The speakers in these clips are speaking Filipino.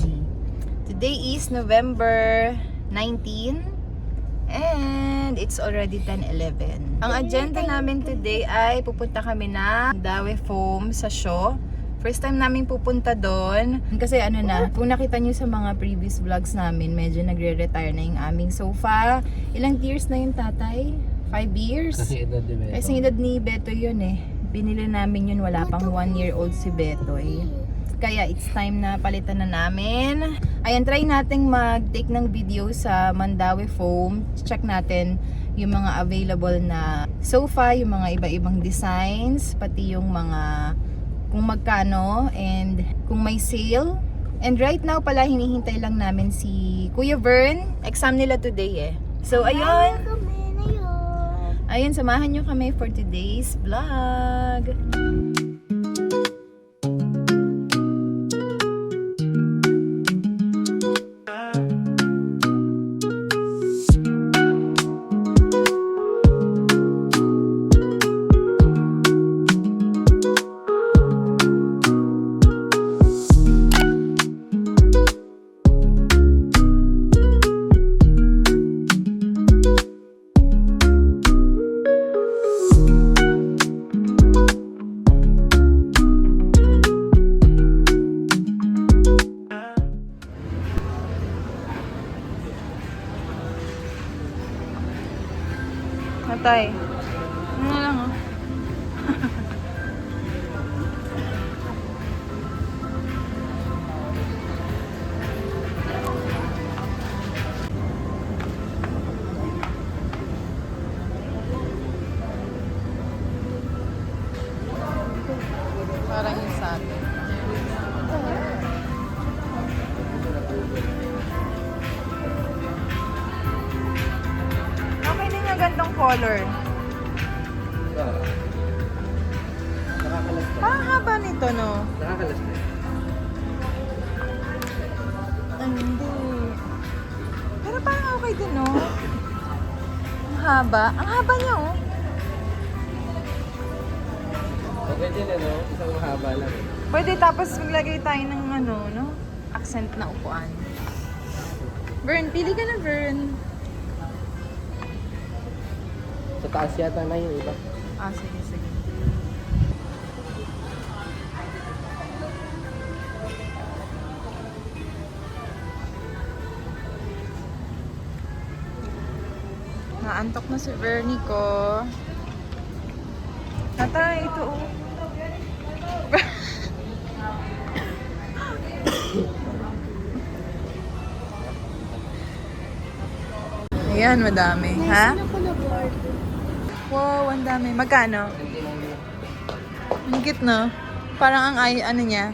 Energy. Today is November 19 and it's already 10:11. Ang agenda namin today ay pupunta kami na Mandaue Foam sa show. First time namin pupunta doon. Kasi kung nakita nyo sa mga previous vlogs namin, medyo nagre-retire na yung aming sofa. Ilang years na yung tatay? 5 years? Kasi edad ni Beto. Kasi edad ni Beto yun eh. Binili namin yun, wala pang 1-year-old si Beto eh. Kaya it's time na palitan na namin. Ayan, try nating mag-take ng video sa Mandaue Foam. Check natin yung mga available na sofa, yung mga iba-ibang designs, pati yung mga kung magkano and kung may sale. And right now pala hinihintay lang namin si Kuya Vern. Exam nila today eh. So ayun. Ayun, samahan nyo kami for today's vlog. Matay. Ano lang oh. Parang yung sa atin. Okay din yung gandang color. Nakakalas na. Parang haba nito, no? Nakakalas na. Hindi. Pero parang okay din, no? Ang haba. Ang haba niya, oh. Okay din ano, isang mahaba lang. Pwede tapos maglagay tayo ng no? Accent na upuan. Vern, pili ka na, Vern. Sa taas yata na yung iba. Ah, sige, sige. Naantok na si Vernie ko. Tatay, ito oh. Ayan, madami. Ha? Wow, ang dami. Magkano? Ang cute, no? Parang ang ano niya.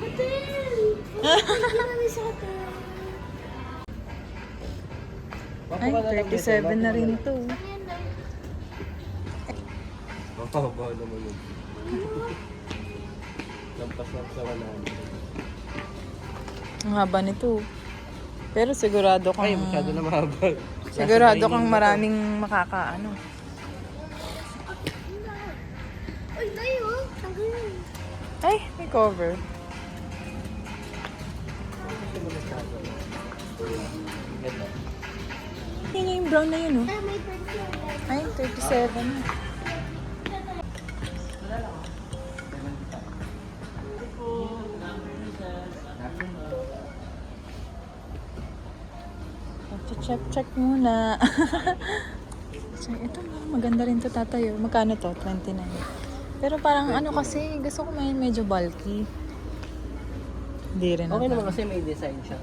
Ay, 37 na rin to. Mapabaw naman yun. Lampas lang sa 100. Ang haba nito. Pero sigurado kang... Ay, masyado na mahaba. Sigurado kang maraming makakaano. Ay, may cover. Yun yung brown na yun, oh. Ay, 37 na. Check muna. So, ito maganda rin to tatay. Magkano to? 29. Pero parang kasi, gusto ko medyo bulky. Hindi rin Okay ako. naman kasi may design siya.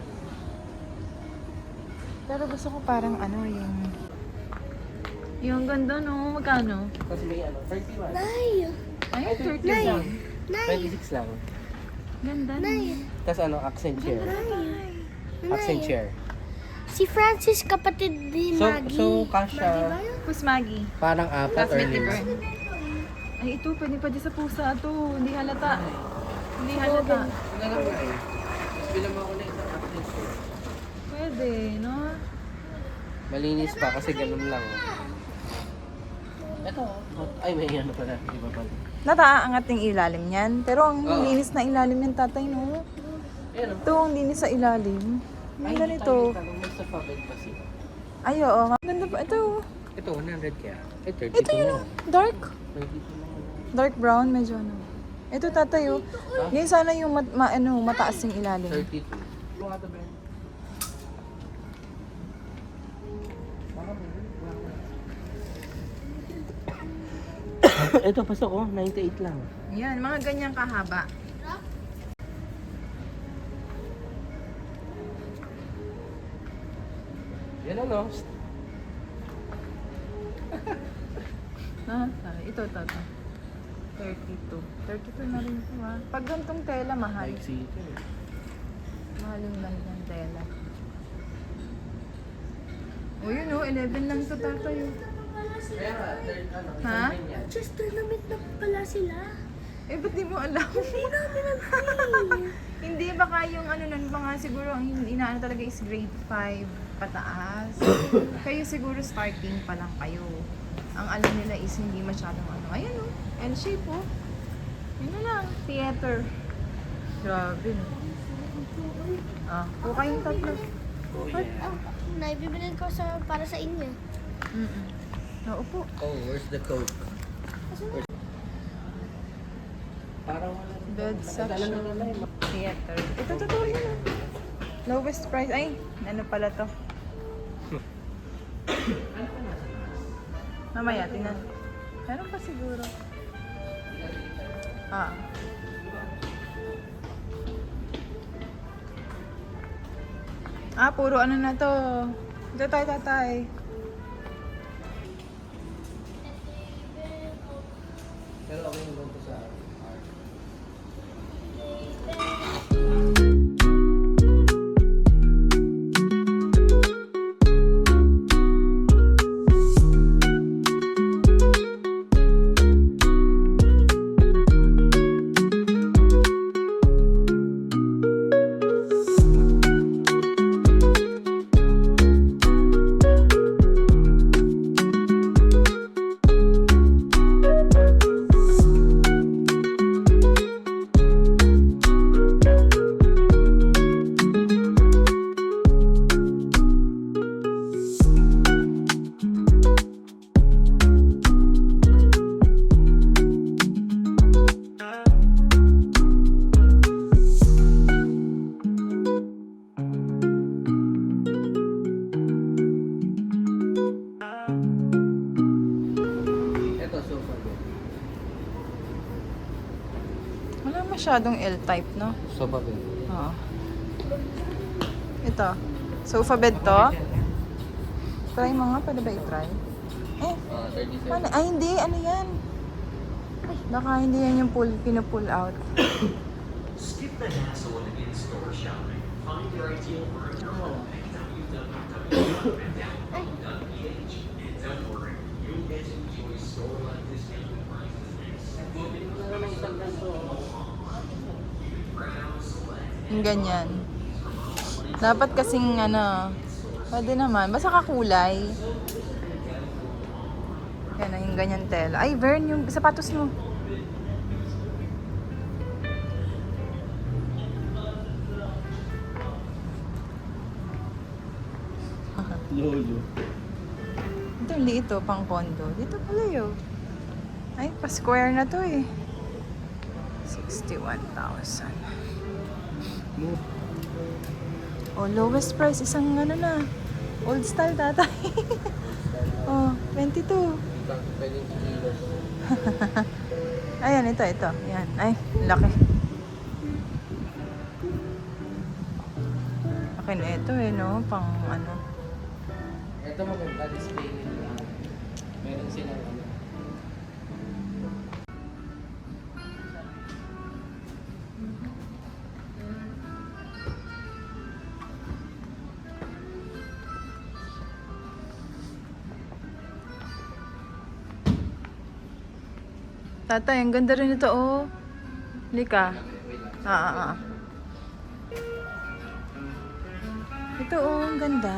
Pero gusto ko parang yung ganda no, magkano? Kasi may 31. Ay, 30 Nay. lang. 26 lang. Ganda no. Tapos accent chair. Accent chair. Si Francis, kapatid ni Maggie. So kasha, Tapos Maggie. parang 4 or Classmate ni 5. Bern. Ay, ito, pwede sa pusa to. Hindi halata. Hindi halata. Wala lang nga eh. Bilang mo ako na isang accent chair. Pwede, no? Malinis pa kasi ganun lang. Ito. Ay, may ano pala. Iba pala. Nataangat yung ilalim niyan. Pero ang linis na ilalim ng tatay, no? Ayan o. Ito, ang linis sa ilalim. Ang ganda nito. May sa pabed pa sila. Ay, oo. Ang ganda pa. Ito. Ito, 100 kaya. 32 Ito yun, na. oh. Dark. 32 na. Dark brown, medyo ano. Ito, tatay, oh. Ngayon sana yung mataas yung ilalim. 32. Ano nga ito, Ben? Ito, pasok oh. 98 lang. Yan, mga ganyang kahaba. Yan ano? Sorry. Ito. 32. 32 na rin ito, ha. Pag gantong tela, mahal. Maiksi ito eh. Mahal yung gantong tela. O yun, oh. 11 lang ito, tatay. Oh. Kaya nga, third ano, Ha? isang ganyan. Just tournament na pala sila. Eh, ba't di mo alam? Hindi, baka yung ano nun, mga siguro ang inaano talaga is grade 5 pataas. Kayo siguro starting pa lang kayo. Ang alam nila is hindi masyadong ano. Ayan o, L-shape o. Yun na lang, theater. Grabe no. Kung kayong tatlo. Oh yeah. Naibibilan ko para sa inyo. Naupo. Oh, where's the coke? Parang wala. Bed section. Dala na lang. Theater. Ito, totoo yun o. Lowest price. Ay, ano pala to? Mamaya, tinan. Meron pa siguro. Puro ano na to. Ito tayo, tatay. Pero okay yung ganito sa art. Ito, sofa bed. Wala masyadong L-type, no? Sofa bed. Oo. Ito. Sofa bed to. Try mo nga, pwede ba i-try? 37. Ano? Ay, hindi. Ano yan? Baka hindi yan yung pina-pull out. Skip the hassle of in-store shopping. Find your ideal room home at www.download.ph. And don't worry, you'll get to enjoy store-like discounted prices next. Browse, select, Yung ganyan. Dapat kasing ano, pwede naman. Basta kakulay. Yan na, yung ganyan tela. Ay, Vern, yung sapatos mo. Lolo. Ito, liit to, pang condo. Dito pala yun. Ay, pa-square na to eh. 61,000. Oh, lowest price, isang ano na. Old style, tatay. Oh, 22. Pwedeng kilos. Ayan, ito. Ayan. Ay, laki. Laki na ito eh, no? Pang ano. Ito maganda display nila. Meron silang ano. Tatay, ang ganda rin ito, oh. Lika. Wait lang. Ito, oh, ang ganda.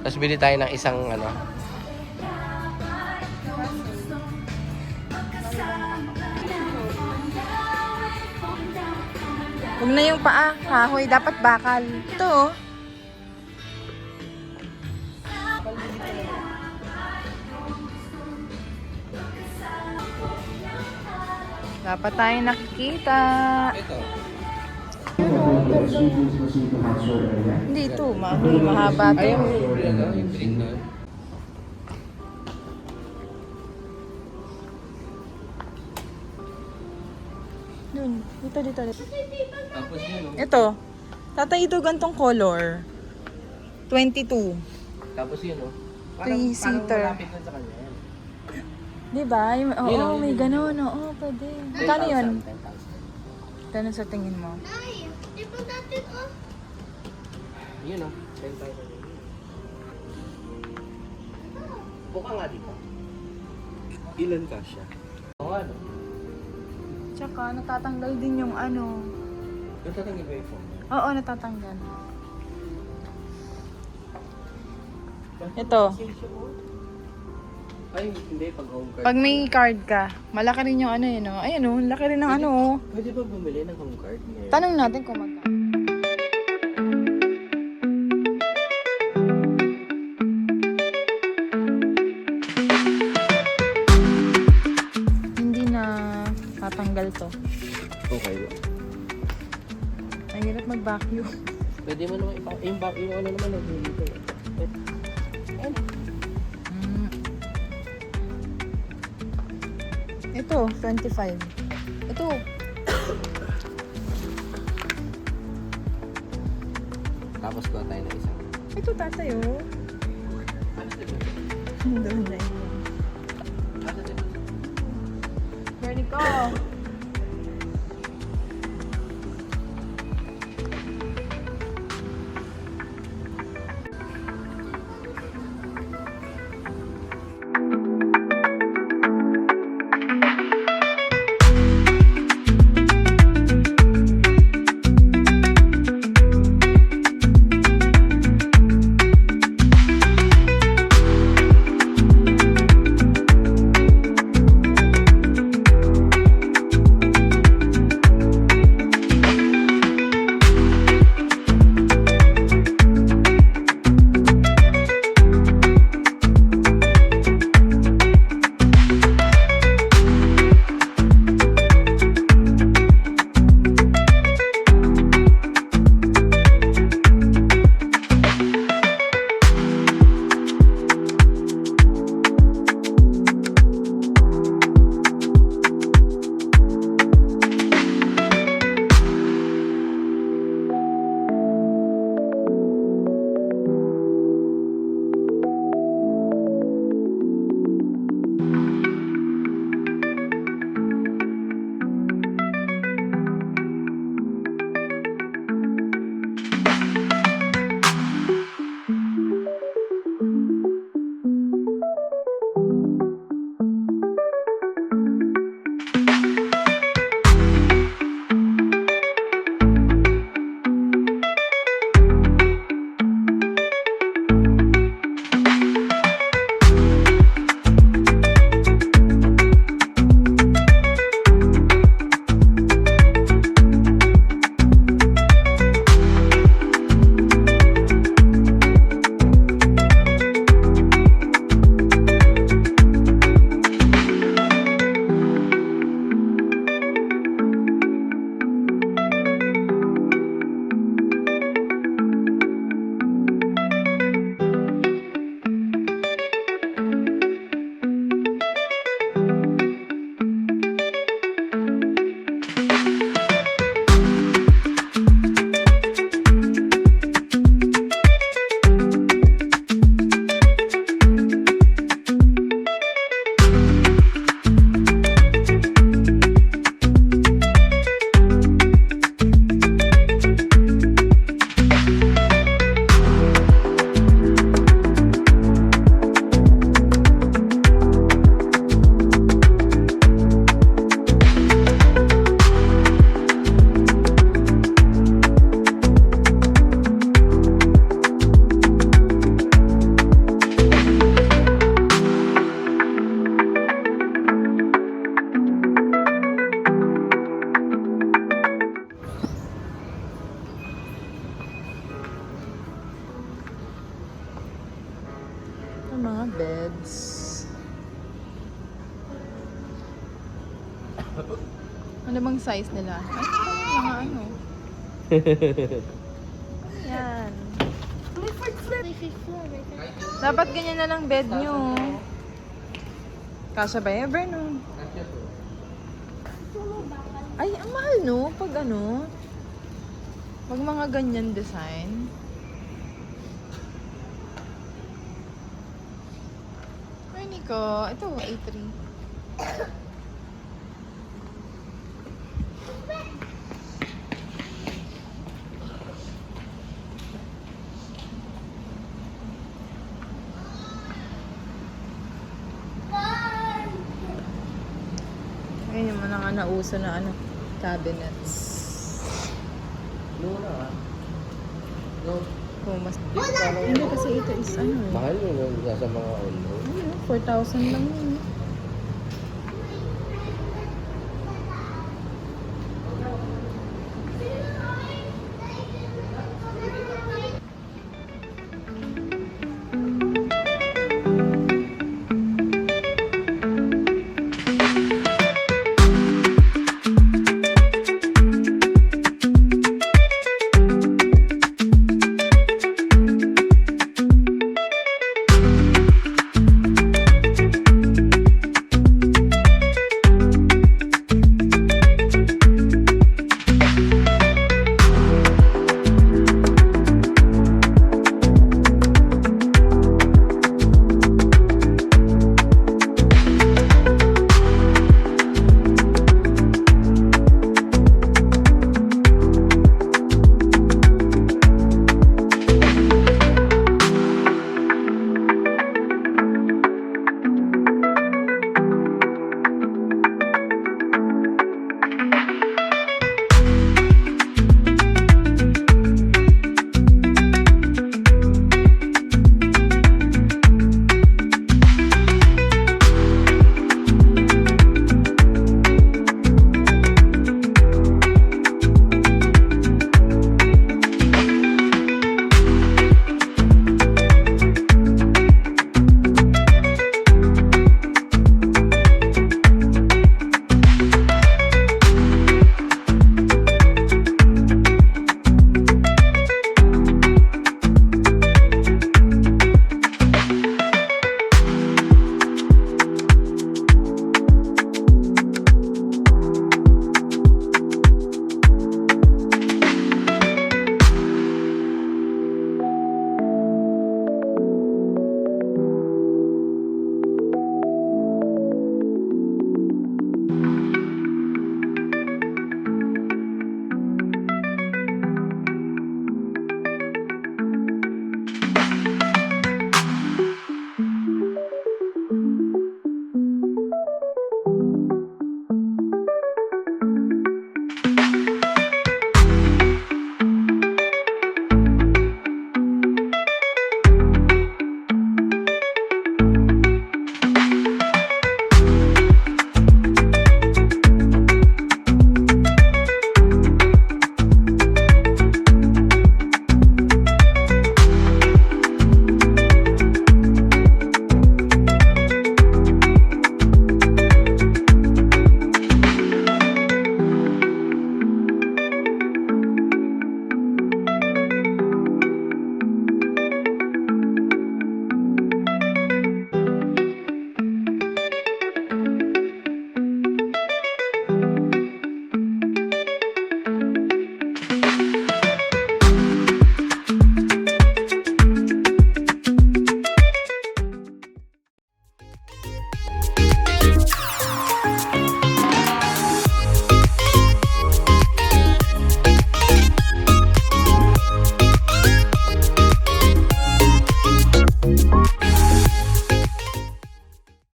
Tapos bili tayo ng isang ano. Huwag na yung paa, kahoy. Dapat bakal. Ito, oh. Dapat tayo nakikita. Ito. Hindi ito, mahaba ito. Ayaw mo yung green na. Dun, dito. Tapos yun, oh. Ito. Tatay, ito gantong color. 22. Tapos yun, oh. Three-seater. Parang malapit dun sa kanya. Yan. Diba? Oo, may ganun. Oo, pwede. Magkano yun? 10,000. Ganun sa tingin mo. Ay, di ba natin oh? Yun, oh. 10,000. Buka nga dito. Ilan ka siya? Oo, ano? Tsaka natatanggal din yung ano. Doon tatanggal ba yung phone? Oo, natatanggal. Ito. Ay, hindi. Pag home card. Pag may card ka, malaki rin yung ano yun, oh. Ayan, oh. Laki rin ng ano, oh. Pwede ba bumili ng home card ngayon? Tanong natin kung magkano. Hindi na tatanggal to. Okay. Ang hirap mag-vacuum. Pwede mo naman yung ano naman dito. Mm. Ito, 25. Ito. Tapos kuha tayo ng isang. Ito tatay, oh. Doon na yun. Bernico. beds. Ano bang size nila? Ay, mga ano. Yan. Dapat ganyan na lang bed nyo. Kasya ba ever no? Kasya po. Ay, ang mahal no? Pag ano? Pag mga ganyan design. Ay, Nico. Ito, A3. Ngayon yung mga nauso na ano, cabinets. No na ah. No. Kung mas... Hindi kasi ito is ano eh. Mahal yun yung sa mga online. Ano, 4,000 lang yun.